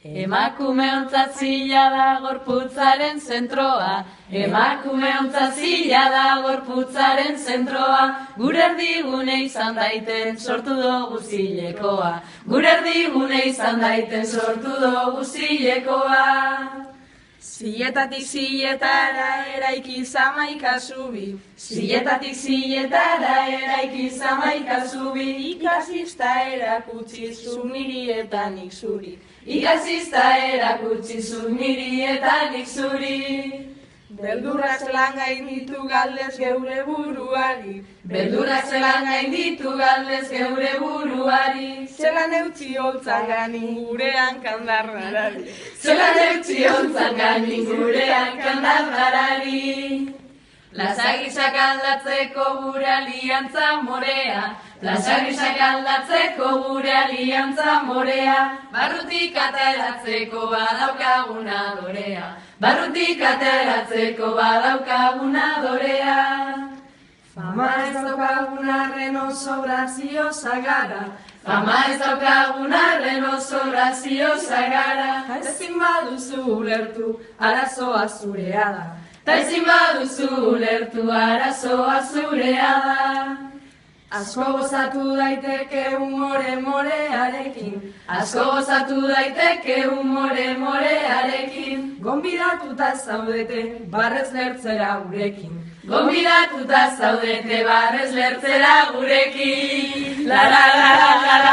Emakumeontzat zila da gorputzaren zentroa, emakumeontzat zila da gorputzaren zentroa, gure erdigune izan daiten sortu dugu zilekoa, gure erdigune izan daiten sortu dugu zilekoa. Ziletatik ziletara eraiki zamaika zubi, ziletatik ziletara eraiki zamaika zubi, ikasista erakutsi zu niri eta nik zuri. Ikasista erakutsi zu niri eta nik zuri. Beldurrak zelan gainditu galdez geure buruari, beldurrak zelan gainditu galdez geure buruari, zelan eutzi holtzan ganin gure hankandarrarari, zelan eutzi holtzan ganin gure hankandarrarari. Lasagizak aldatzeko gure aliantza morea, lasagizak aldatzeko gure aliantza morea, barrutik ateratzeko badaukaguna dorea, barrutik ateratzeko badaukaguna dorea. Fama ez daukagun arren oso graziosa gara, fama ez daukagun arren oso graziosa gara, ezin baduzu ulertu arazoa zurea da. Ta ezin baduzu ulertu arazoa zurea da. Asko gozatu daiteke umore morearekin, asko gozatu daiteke umore morearekin, gonbidatuta zaudete barrez lertzera gurekin, gonbidatuta zaudete barrez lertzera gurekin. La la la la la la.